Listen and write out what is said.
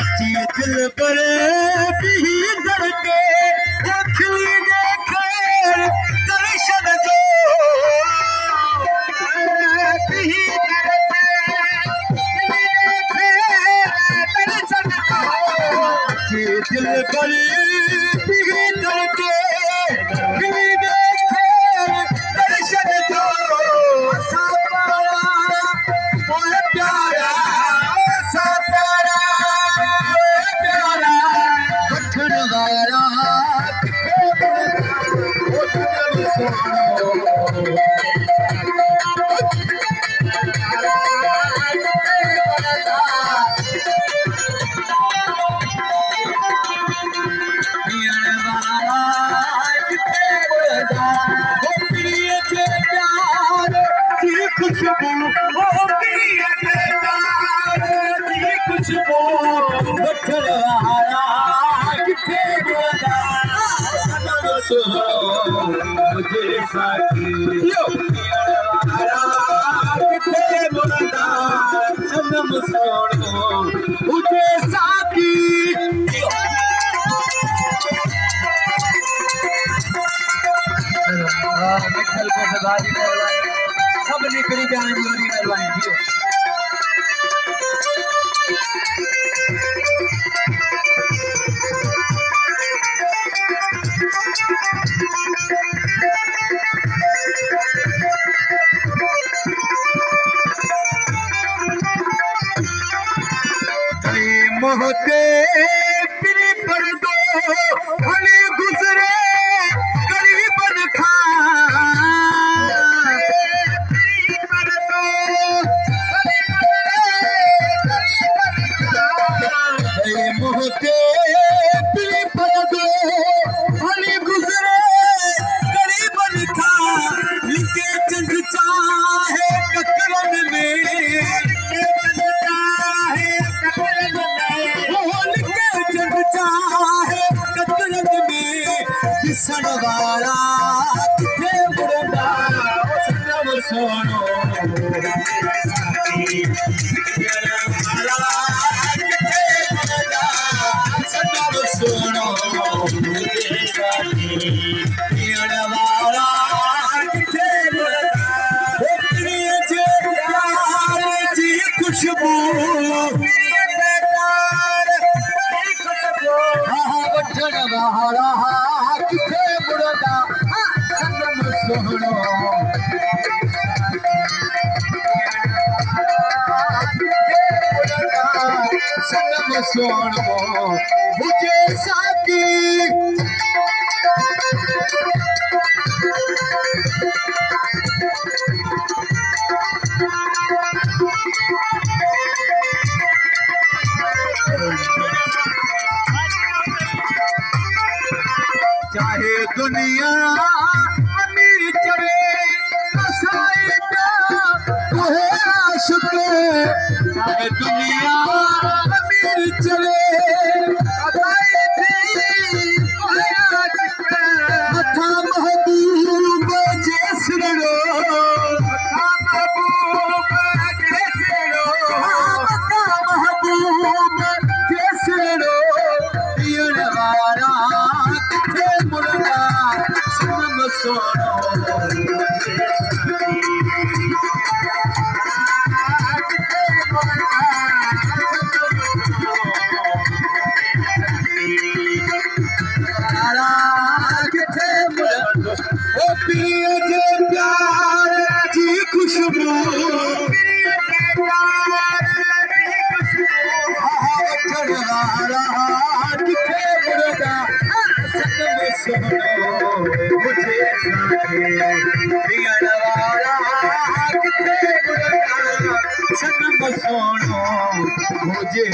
अची दिल पर भी धड़के खिली देखे दर्शन जो भी धड़के खिली देखे दर्शन जो अची दिल पर भी धड़के खिली देखे दर्शन जो सा प्यारा ओए प्यारा सा प्यारा मुझे साथी सनम सोनो मुझे साथी सब निकली जाने वाली मेहरबानी जी मोहते तेरे पर दो भले गुजरे गरीबन खां तेरे पर दो भले गुजरे गरीबन खां मोहते तेरे पर दो भले गुजरे गरीबन खां लिखे चंद चाहे ककरन में सनवारा किथे मुड़दा सनम सोनो सनम सोनो मुझे साथी वाला किथे मुड़दा प्रिय जे प्यार जी खुशबू वठण वाला किथे मुड़दा सनम सोनो सनम सोनो मुझे साथी चाहे दुनिया अमीर चढ़े कसाईदा तुहे आशिक चाहे दुनिया अमीर चढ़े कसाईदी तुहे आशिक मथा महबूब जैसरो मथा महबूब जैसरो मथा महबूब जैसरो दियण वारा सनम सोनो प्रिय जे प्यार जी खुशबू किथे मुड़दा सनम सोनो मुझे किथे मुड़दा सनम सोनो मुझे